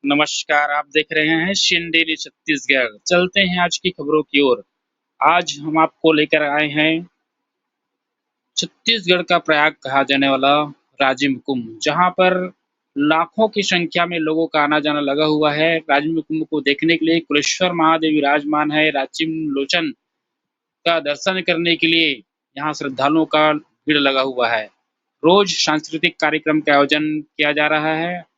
नमस्कार, आप देख रहे हैं शिन डेली छत्तीसगढ़। चलते हैं आज की खबरों की ओर। आज हम आपको लेकर आए हैं छत्तीसगढ़ का प्रयाग कहा जाने वाला राजिम कुंभ, जहां पर लाखों की संख्या में लोगों का आना-जाना लगा हुआ है। राजिम कुंभ को देखने के लिए कुलेश्वर महादेव विराजमान है। राजिम लोचन का दर्शन करने के लिए यहाँ श्रद्धालुओं का भीड़ लगा हुआ है। रोज सांस्कृतिक कार्यक्रम का आयोजन किया जा रहा है,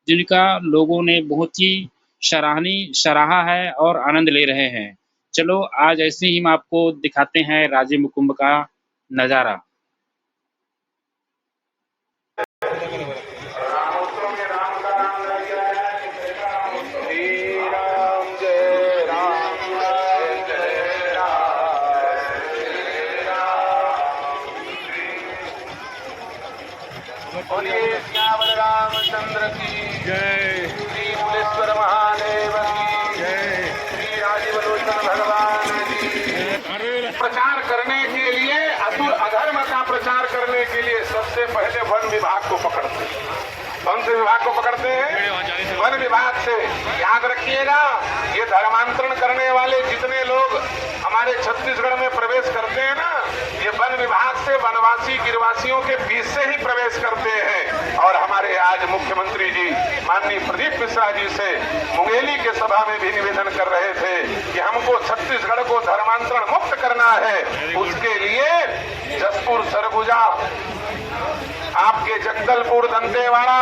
जिनका लोगों ने बहुत ही सराहा है और आनंद ले रहे हैं। चलो आज ऐसे ही हम आपको दिखाते हैं राजिम कुंभ का नज़ारा। बोलिए श्याम रामचंद्र की जय, श्री कुलेश्वर महादेव की जय, श्री राजीव लोचन भगवान की। प्रचार करने के लिए, असुर अधर्म का प्रचार करने के लिए सबसे पहले वन विभाग को पकड़ते हैं। कौन से विभाग को पकड़ते हैं? वन विभाग से। याद रखिएगा, ये धर्मांतरण करने वाले जितने लोग हमारे छत्तीसगढ़ में प्रवेश करते हैं ना, ये वन विभाग से वनवासी गिरवासियों के बीच से ही प्रवेश करते हैं। और हमारे आज मुख्यमंत्री जी माननीय प्रदीप मिश्रा जी से मुंगेली के सभा में भी निवेदन कर रहे थे कि हमको छत्तीसगढ़ को धर्मांतरण मुक्त करना है। उसके लिए जसपुर, सरगुजा, आपके जगदलपुर, दंतेवाड़ा,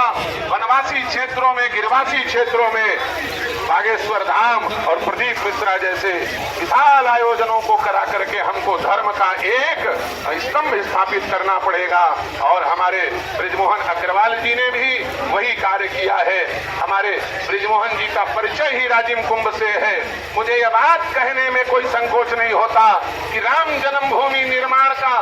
वनवासी क्षेत्रों में, गिरवासी क्षेत्रों में बागेश्वर धाम और प्रदीप मिश्रा जैसे विशाल आयोजनों को करा करके हमको धर्म का एक स्तंभ स्थापित करना पड़ेगा। और हमारे बृजमोहन अग्रवाल जी ने भी वही कार्य किया है। हमारे बृजमोहन जी का परिचय ही राजिम कुंभ से है। मुझे यह बात कहने में कोई संकोच नहीं होता कि राम जन्मभूमि निर्माण का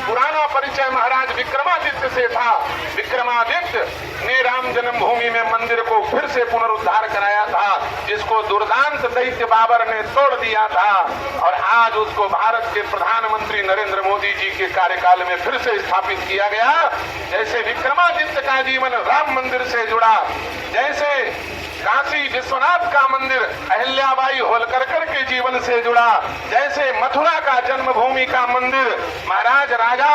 पुराना परिचय महाराज विक्रमादित्य से था। विक्रमादित्य ने राम जन्मभूमि में मंदिर को फिर से पुनरुद्धार कराया था, जिसको दुर्दांत दैत्य बाबर ने तोड़ दिया था। और आज उसको भारत के प्रधानमंत्री नरेंद्र मोदी जी के कार्यकाल में फिर से स्थापित किया गया। जैसे विक्रमादित्य का जीवन राम मंदिर से जुड़ा, जैसे काशी विश्वनाथ का मंदिर अहिल्याबाई होलकर के जीवन से जुड़ा, जैसे मथुरा का जन्मभूमि का मंदिर महाराज राजा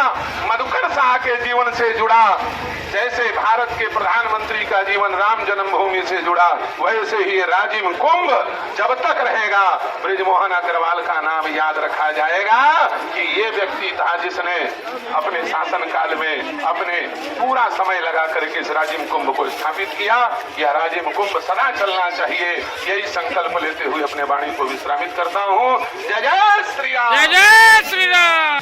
मधुकर शाह के जीवन से जुड़ा, जैसे भारत के प्रधानमंत्री का जीवन राम जन्मभूमि से जुड़ा, वैसे ही राजिम कुंभ जब तक रहेगा बृजमोहन अग्रवाल का नाम याद रखा जाएगा कि ये व्यक्ति था जिसने अपने शासनकाल में अपने पूरा समय लगा करके इस राजिम कुंभ को स्थापित किया। यह राजिम कुंभ सदा चलना चाहिए, यही संकल्प लेते हुए अपने वाणी को विश्रामित करता हूँ। जय जय श्री राम, जय जय श्री राम।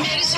Yes.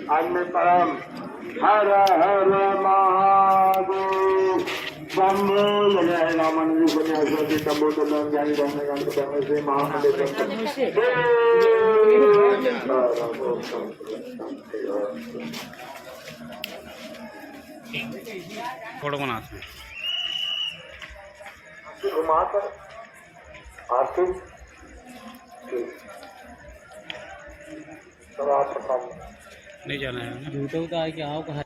अन्य परम हर हर महादेव शंभो फोटो बनाते हैं घुमाकर आर्थिक नहीं जाना है झूठों का है कि आओ कहा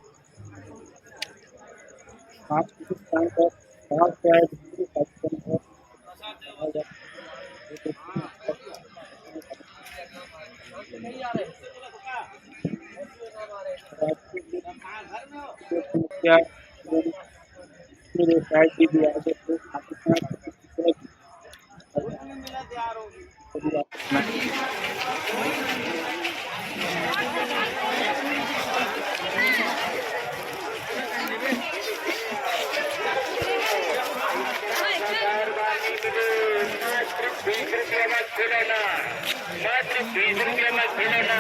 मात्र 20 रुपये में खिलौना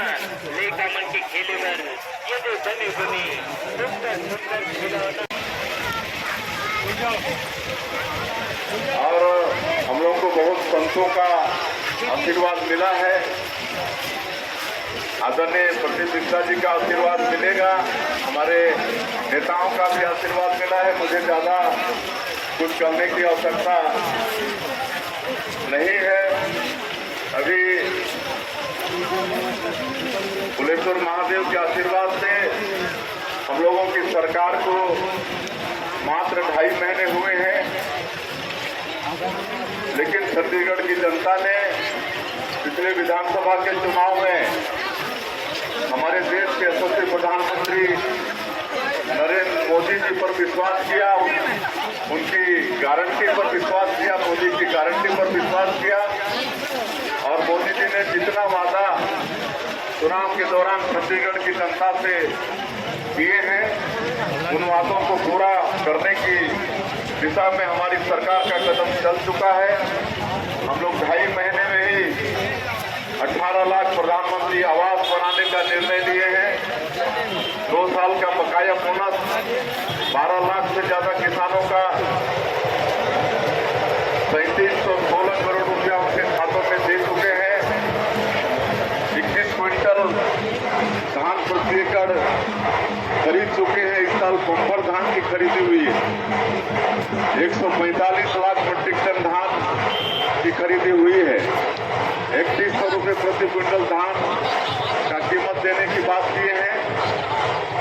लेका मन के खेले में ये जो बने बने सुंदर सुंदर खिलौना। और हम लोग को बहुत संतों का आशीर्वाद मिला है, आदरणीय प्रतिष्ठा जी का आशीर्वाद मिलेगा, हमारे नेताओं का भी आशीर्वाद मिला है। मुझे ज़्यादा कुछ करने की आवश्यकता नहीं है। अभी कुलेश्वर महादेव के आशीर्वाद से हम लोगों की सरकार को मात्र 2.5 महीने हुए हैं, लेकिन छत्तीसगढ़ की जनता ने पिछले विधानसभा के चुनाव में हमारे देश के यशस्वी प्रधानमंत्री नरेंद्र मोदी जी पर विश्वास किया, उनकी गारंटी पर विश्वास किया, मोदी की गारंटी पर विश्वास किया। और मोदी जी ने जितना वादा चुनाव के दौरान छत्तीसगढ़ की जनता से किए हैं, उन वादों को पूरा करने की दिशा में हमारी सरकार का कदम चल चुका है। हम लोग 2.5 महीने में ही 18 लाख प्रधानमंत्री आवास बनाने का निर्णय लिए हैं। 2 साल का बकाया बोनस 12 लाख से ज्यादा किसानों का 3716 करोड़ रुपया उनके खातों में दे चुके हैं। 21 क्विंटल धान प्रति एकड़ खरीद चुके हैं। इस साल बम्पर धान की खरीदी हुई है। 145 लाख मीट्रिक टन धान की खरीदी हुई है। 3100 रुपये प्रति क्विंटल धान का कीमत देने की बात किए हैं।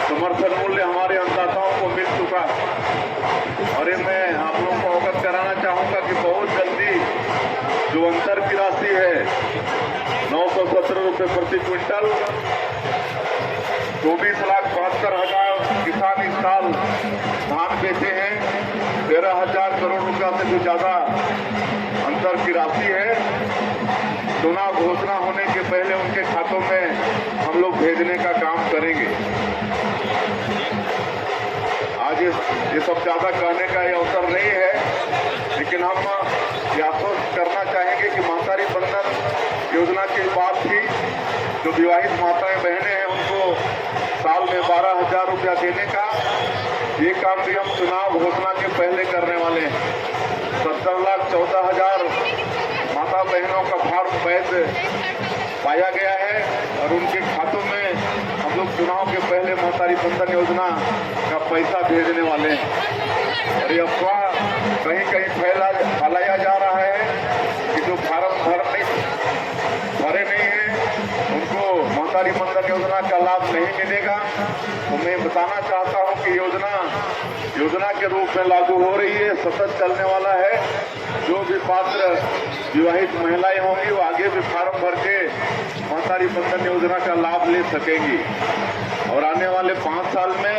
समर्थन मूल्य हमारे अन्नदाताओं को मिल चुका है। और ये मैं आप लोगों को अवगत कराना चाहूँगा कि बहुत जल्दी जो अंतर की राशि है 917 रुपये रुपये प्रति क्विंटल। 24,72,000 किसान इस साल धान बेचे हैं। 13,000 करोड़ रुपया से भी ज़्यादा अंतर की राशि है। चुनाव घोषणा होने के पहले उनके खातों में हम लोग भेजने का काम करेंगे। आज ये सब ज़्यादा कहने का ये अवसर नहीं है, लेकिन हम ये आश्वस्त करना चाहेंगे कि मातारी बंधन योजना की बात थी। जो विवाहित माताएं बहनें हैं उनको साल में 12,000 रुपया देने का, ये काम भी हम चुनाव घोषणा के पहले करने वाले हैं। 17,14,000 माता बहनों का फार्म वैध पाया गया है और उनके खातों में हम लोग चुनाव के पहले मातारी बंधन योजना का पैसा भेजने वाले हैं। और ये अफवाह कहीं कहीं फैलाया जा रहा है कि जो फार्म भरे नहीं हैं उनको मातारी बंधन योजना का लाभ नहीं मिलेगा। तो मैं बताना चाहता हूं कि योजना के रूप में लागू हो रही है, सतत चलने वाला है। जो भी पात्र विवाहित महिलाएं होंगी वो आगे भी फार्म भर के मातारी बंधन योजना का लाभ ले सकेंगी। और आने वाले 5 साल में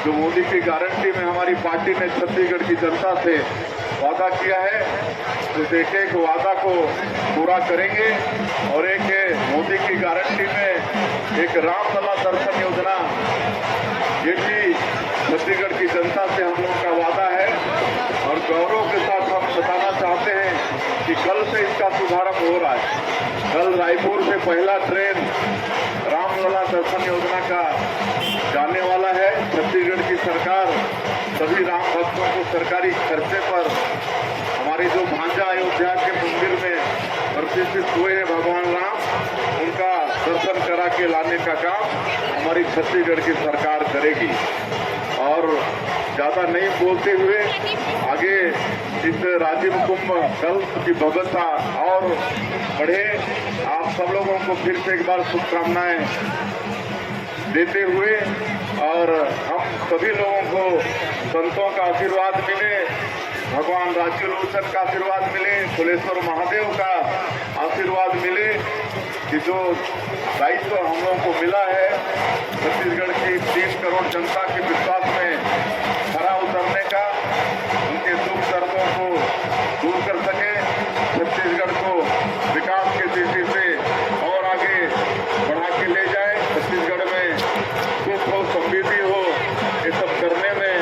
जो मोदी की गारंटी में हमारी पार्टी ने छत्तीसगढ़ की जनता से वादा किया है, तो एक वादा को पूरा करेंगे। और एक मोदी की गारंटी में एक रामलला दर्शन योजना, ये भी छत्तीसगढ़ की जनता से हम लोग का वादा है। और गौरव के साथ हम बताना चाहते हैं कि कल से इसका शुभारंभ हो रहा है। कल रायपुर से पहला ट्रेन रामलला दर्शन योजना का जाने वाला है। छत्तीसगढ़ की सरकार सभी राम भक्तों को सरकारी खर्चे पर हमारे जो भांजा अयोध्या के मंदिर में प्रतिष्ठित हुए हैं भगवान राम, उनका दर्शन करा के लाने का काम हमारी छत्तीसगढ़ की सरकार करेगी। और ज़्यादा नहीं बोलते हुए आगे इस राजिम कुंभ कल्प की भव्यता और बढ़े। आप सब लोगों को फिर से एक बार शुभकामनाएं देते हुए, और हम सभी लोगों को संतों का आशीर्वाद मिले, भगवान राजीव लोचन का आशीर्वाद मिले, कुलेश्वर महादेव का आशीर्वाद मिले कि जो दायित्व हम लोगों को मिला है छत्तीसगढ़ की 3 करोड़ जनता के विश्वास में खरा उतरने का, उनके दुख दर्दों को दूर कर सके, छत्तीसगढ़ को विकास के दृष्टि से और आगे बढ़ा के ले जाए, छत्तीसगढ़ में सुख हो, समृद्धि हो, ये सब करने में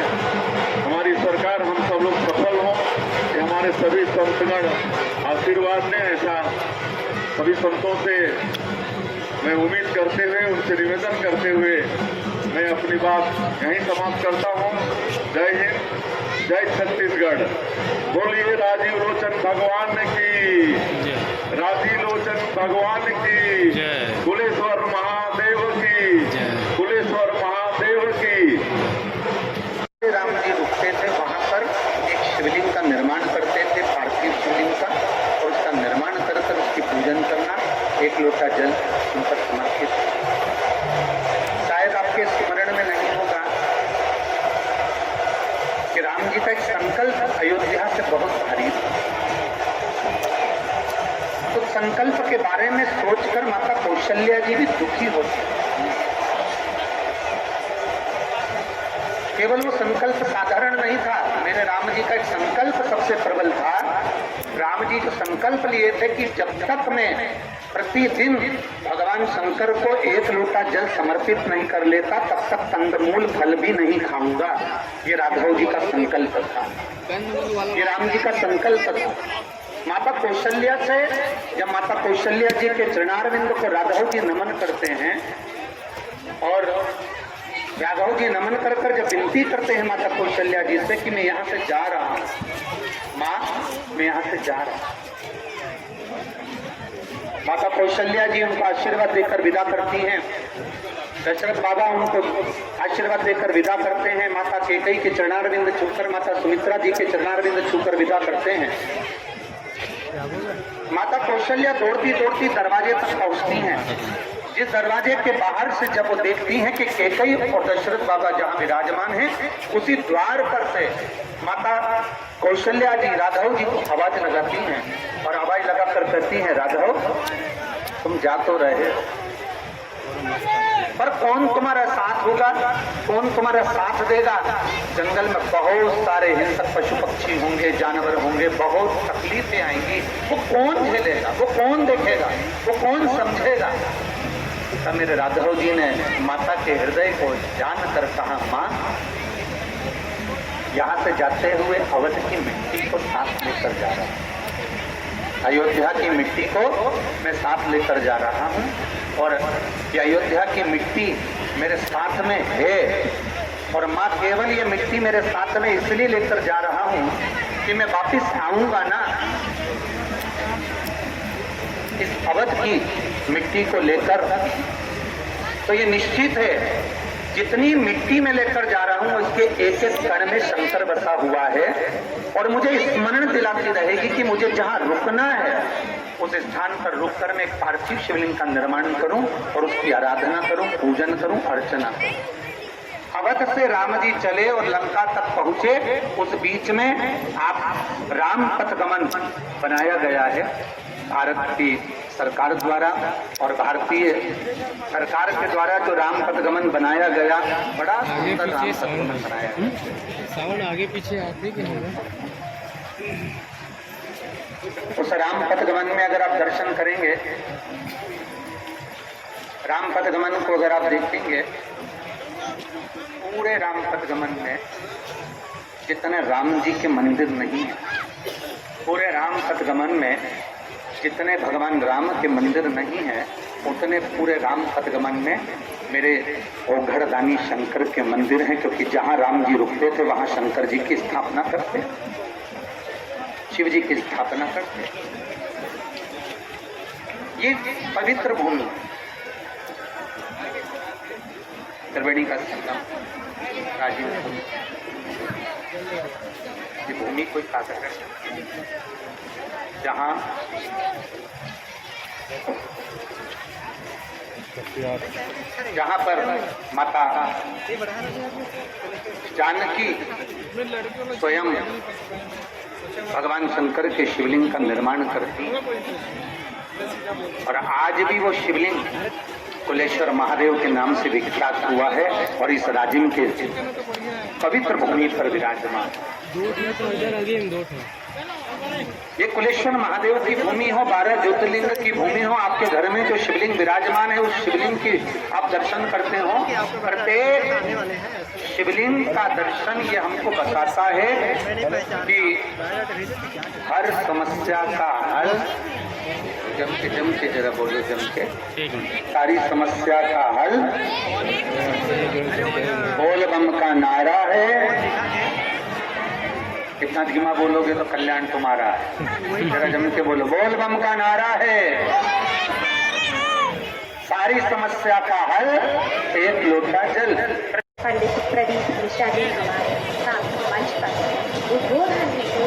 हमारी सरकार, हम सब लोग सफल हों, ये हमारे सभी संतगण आशीर्वाद दें। ऐसा सभी संतों से मैं उम्मीद करते हुए, उनसे निवेदन करते हुए मैं अपनी बात यहीं समाप्त करता हूँ। जय हिंद, जय छत्तीसगढ़। बोलिए राजीव लोचन भगवान की, राजीव लोचन भगवान की, कुलेश्वर महादेव की, कुलेश्वर महादेव की। राम जी रुकते थे, वहाँ पर एक शिवलिंग का निर्माण करते थे, पार्थिव शिवलिंग का, और उसका निर्माण कर उसकी पूजन करना, एक लोटा जल उन पर समर्पित। शायद आपके स्मरण में नहीं होगा कि राम जी का एक संकल्प अयोध्या से बहुत भारी था। तो संकल्प के बारे में सोचकर माता कौशल्या जी भी दुखी होती। केवल वो संकल्प साधारण नहीं था, मेरे राम जी का एक संकल्प सबसे प्रबल था। राम जी जो संकल्प लिए थे कि जब तक मैं प्रतिदिन भगवान शंकर को 1 लोटा जल समर्पित नहीं कर लेता तब तक कंदमूल फल भी नहीं खाऊंगा। ये राघव जी का संकल्प था, ये राम जी का संकल्प था। माता कौशल्या से जब माता कौशल्या जी के चरणारविंद को राघव जी नमन करते हैं, और राघव जी नमन कर कर जब विनती करते हैं माता कौशल्या जी से कि मैं यहाँ से जा रहा हूँ, माँ मैं यहाँ से जा रहा हूँ। माता कौशल्या जी उनको आशीर्वाद देकर विदा करती हैं। दशरथ बाबा उनको आशीर्वाद देकर विदा करते हैं। माता कैकेयी के चरणारविंद छूकर, माता सुमित्रा जी के चरणारविंद छूकर विदा करते हैं। माता कौशल्या दौड़ती दौड़ती दरवाजे तक पहुंचती हैं। जिस दरवाजे के बाहर से जब वो देखती हैं कि कैकेयी और दशरथ बाबा जहां विराजमान हैं, उसी द्वार पर से माता कौशल्या जी राघव जी को आवाज लगाती हैं और आवाज लगाकर कहती हैं, राघव तुम जा तो रहे हो, पर कौन तुम्हारा साथ होगा, कौन तुम्हारा साथ देगा? जंगल में बहुत सारे हिंसक पशु पक्षी होंगे, जानवर होंगे, बहुत तकलीफें आएंगी, वो कौन झेलेगा, वो कौन देखेगा, वो कौन समझेगा? तब मेरे राघव जी ने माता के हृदय को जानकर कहा, माँ यहाँ से जाते हुए अवध की मिट्टी को साथ लेकर जा रहा हूँ, अयोध्या की मिट्टी को मैं साथ लेकर जा रहा हूँ, और ये अयोध्या की मिट्टी मेरे साथ में है, और माँ केवल ये मिट्टी मेरे साथ में इसलिए लेकर जा रहा हूँ कि मैं वापिस आऊंगा ना, इस अवध की मिट्टी को लेकर, तो ये निश्चित है जितनी मिट्टी में लेकर जा रहा हूं उसके एक एक कण में शंकर बसा हुआ है, और मुझे स्मरण दिलाती रहेगी कि मुझे जहां रुकना है उस स्थान पर रुककर मैं एक पार्थिव शिवलिंग का निर्माण करूं और उसकी आराधना करूं, पूजन करूं, अर्चना करूं। अवध से राम जी चले और लंका तक पहुंचे, उस बीच में आप राम पथगमन बनाया गया है भारत की सरकार द्वारा, और भारतीय सरकार के द्वारा जो राम पथगमन बनाया गया, बड़ा सुंदर राम पथगमन बनाया गया। सावन आगे पीछे आते कि होगा? उस राम पथगमन में अगर आप दर्शन करेंगे, राम पथगमन को अगर आप देखेंगे, पूरे राम पथगमन में जितने राम जी के मंदिर नहीं है, पूरे राम पथगमन में जितने भगवान राम के मंदिर नहीं है, उतने पूरे राम पथगमन में मेरे ओघड़दानी शंकर के मंदिर हैं, क्योंकि जहां राम जी रुकते थे वहां शंकर जी की स्थापना करते, शिव जी की स्थापना करते। ये पवित्र भूमि त्रिवेणी का संगम, राजीव भूमि, ये भूमि कोई साधक है जहां पर माता जानकी स्वयं भगवान शंकर के शिवलिंग का निर्माण करती, और आज भी वो शिवलिंग कुलेश्वर महादेव के नाम से विख्यात हुआ है, और इस राजिम के पवित्र भूमि पर विराजमान। ये कुलेश्वर महादेव की भूमि हो, 12 ज्योतिर्लिंग की भूमि हो, आपके घर में जो शिवलिंग विराजमान है उस शिवलिंग की आप दर्शन करते हो, प्रत्येक शिवलिंग का दर्शन ये हमको बताता है कि हर समस्या का हल, जम के जरा बोलो, जम के, सारी समस्या का हल बोल बम का नारा है। कितना धीमा बोलोगे तो कल्याण तुम्हारा है, जरा जम के बोलो, बोल बम का नारा है, सारी समस्या का हल एक लोटा जल। पंडित प्रदीप मिश्रा जी हमारे साथ मंच पर उद्बोधन हेतु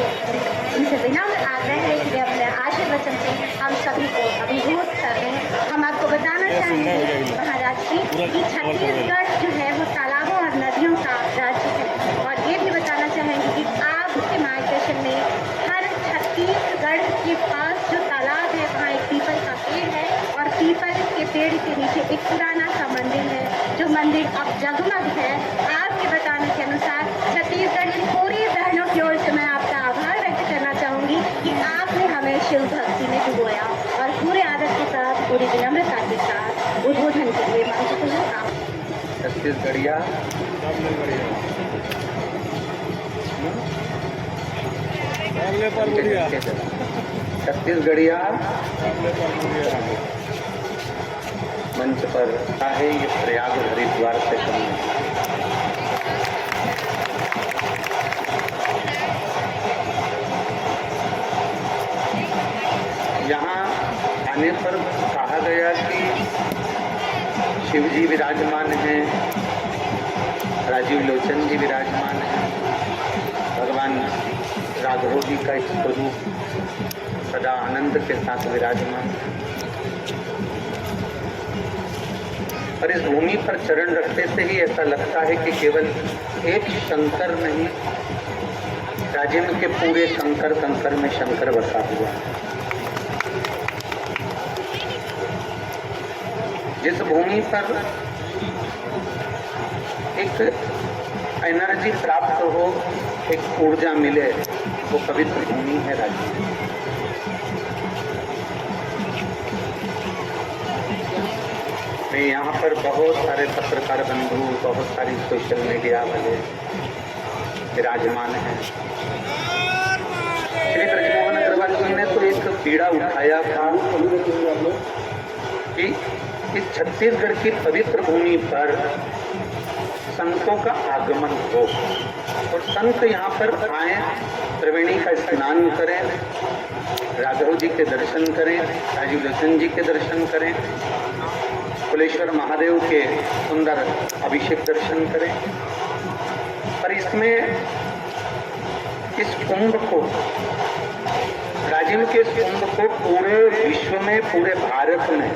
उनसे विनम्र आग्रह है कि वे अपने आशीर्वचन से हम सभी को अभिभूत कर रहे हैं। हम आपको बताना चाहेंगे महाराज जी कि छत्तीसगढ़ जो है वो तालाबों और नदियों का राज्य है, और ये भी बताना चाहेंगे कि आपके मार्गदर्शन में हर छत्तीसगढ़ के पास जो तालाब है वहाँ एक पीपल का पेड़ है, और पीपल के पेड़ के नीचे एक पुराना सा मंदिर है, जो मंदिर अब जगमग है। आपके बताने के अनुसार छत्तीसगढ़ की पूरी बहनों की ओर से मैं आपका आभार व्यक्त करना चाहूँगी कि आपने हमें शिव भक्ति में डुबोया, और पूरे आदर के साथ, पूरी विनम्रता के साथ उद्बोधन के लिए मंच को लगाम। छत्तीसगढ़िया छत्तीसगढ़िया मंच पर है, ये प्रयाग हरिद्वार से कम है। यहाँ आने पर कहा गया कि शिव जी विराजमान हैं, राजीव लोचन जी विराजमान हैं, भगवान राघव जी का स्वरूप सदा आनंद के साथ विराजमान है। और इस भूमि पर चरण रखते से ही ऐसा लगता है कि केवल एक शंकर नहीं, राजिम के पूरे कंकर कंकर में शंकर बसा हुआ है। जिस भूमि पर एक एनर्जी प्राप्त हो, एक ऊर्जा मिले, वो पवित्र भूमि है राज्य। मैं यहाँ पर बहुत सारे पत्रकार बंधु, बहुत सारी सोशल मीडिया वाले विराजमान हैं। श्री ब्रजमोहन अग्रवाल जी ने तो एक बीड़ा उठाया था कि इस छत्तीसगढ़ की पवित्र भूमि पर संतों का आगमन हो और संत यहाँ पर आए, त्रिवेणी का स्नान करें, राघव जी के दर्शन करें, राजीव लोचन जी के दर्शन करें, कुलेश्वर महादेव के सुंदर अभिषेक दर्शन करें। पर इसमें इस कुंभ को, राजिम के इस कुंभ को पूरे विश्व में, पूरे भारत में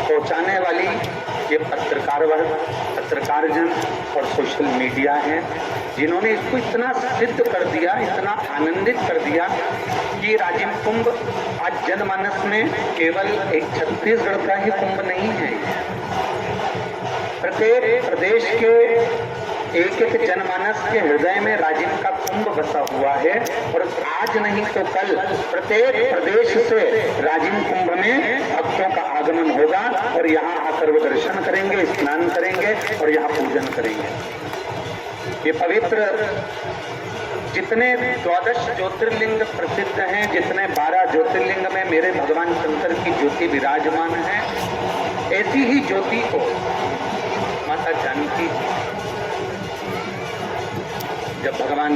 पहुंचाने वाली ये पत्रकार वर्ग, पत्रकार जन और सोशल मीडिया हैं, जिन्होंने इसको इतना सिद्ध कर दिया, इतना आनंदित कर दिया कि राजिम कुंभ आज जनमानस में केवल एक छत्तीसगढ़ का ही कुंभ नहीं है। प्रत्येक प्रदेश के एक एक जनमानस के हृदय में राजिम का कुंभ बसा हुआ है और आज नहीं तो कल प्रत्येक प्रदेश से राजिम कुंभ में भक्तों का आगमन होगा और यहाँ आकर वो दर्शन करेंगे, स्नान करेंगे और यहाँ पूजन करेंगे। ये पवित्र जितने 12 ज्योतिर्लिंग प्रसिद्ध हैं, जितने 12 ज्योतिर्लिंग में मेरे भगवान शंकर की ज्योति विराजमान है, ऐसी ही ज्योति को माता जानकी जब भगवान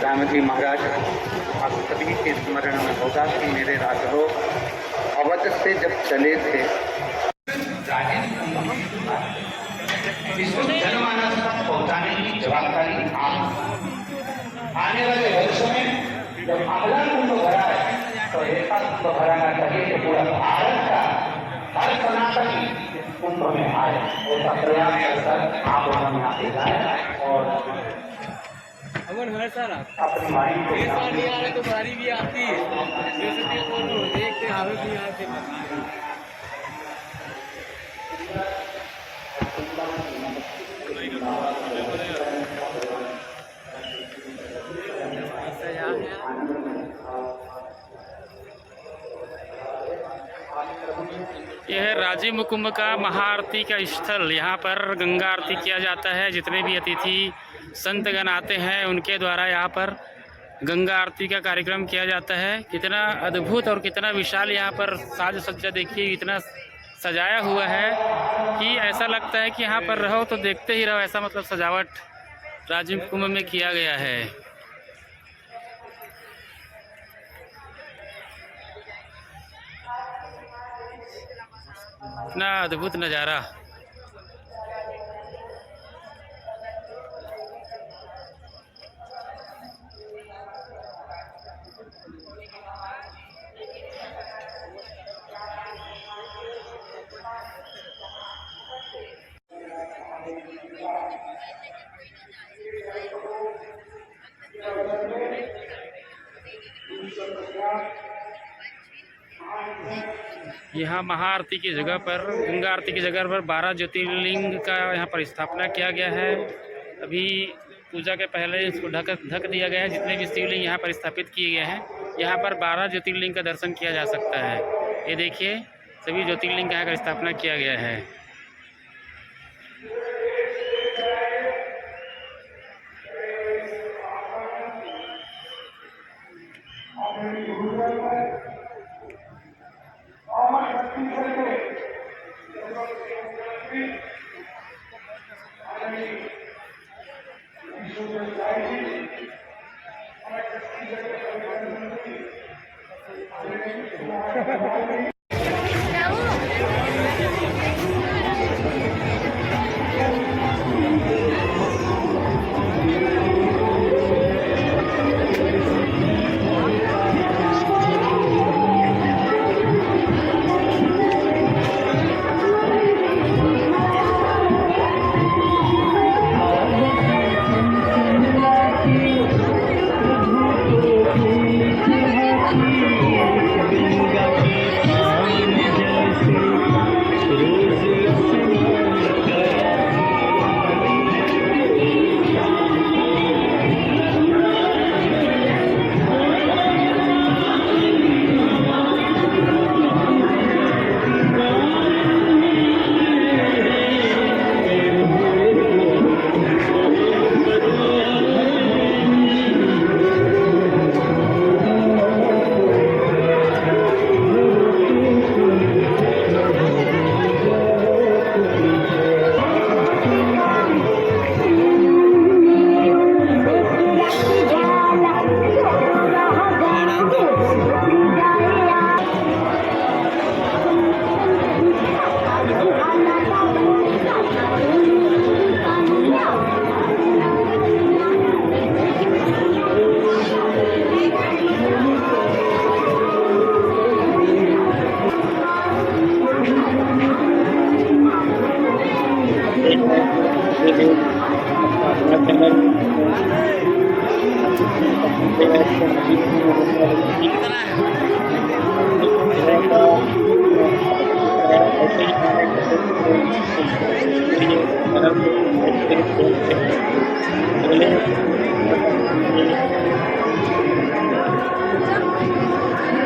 राम जी महाराज, आप सभी के स्मरण में होगा कि मेरे राघव अवध से जब चले थे, इसको जनमानस तक पहुंचाने की जवाबदारी आने वाले वर्षों में जब अगला कुंभ भरा है तो ऐसा कुंभ भराना चाहिए कि पूरा भारत का हर सनातनी कुंभ में आए, ऐसा प्रयास कर आप लोग यहाँ पे जाए और अपनी वाणी को तो बारी भी आती है, देखते आवे भी आते यह है राजिम कुंभ का महाआरती का स्थल। यहाँ पर गंगा आरती किया जाता है। जितने भी अतिथि संतगण आते हैं उनके द्वारा यहाँ पर गंगा आरती का कार्यक्रम किया जाता है। कितना अद्भुत और कितना विशाल यहाँ पर साज सज्जा देखिए, इतना सजाया हुआ है कि ऐसा लगता है कि यहाँ पर रहो तो देखते ही रहो, ऐसा मतलब सजावट राजिम कुंभ में किया गया है। इतना अद्भुत नज़ारा। यहाँ महाआरती की जगह पर, गंगा आरती की जगह पर 12 ज्योतिर्लिंग का यहाँ पर स्थापना किया गया है। अभी पूजा के पहले इसको ढक दिया गया है। जितने भी शिवलिंग यहाँ पर स्थापित किए गए हैं, यहाँ पर 12 ज्योतिर्लिंग का दर्शन किया जा सकता है। ये देखिए, सभी ज्योतिर्लिंग का यहाँ पर स्थापना किया गया है। Ganga Thank you.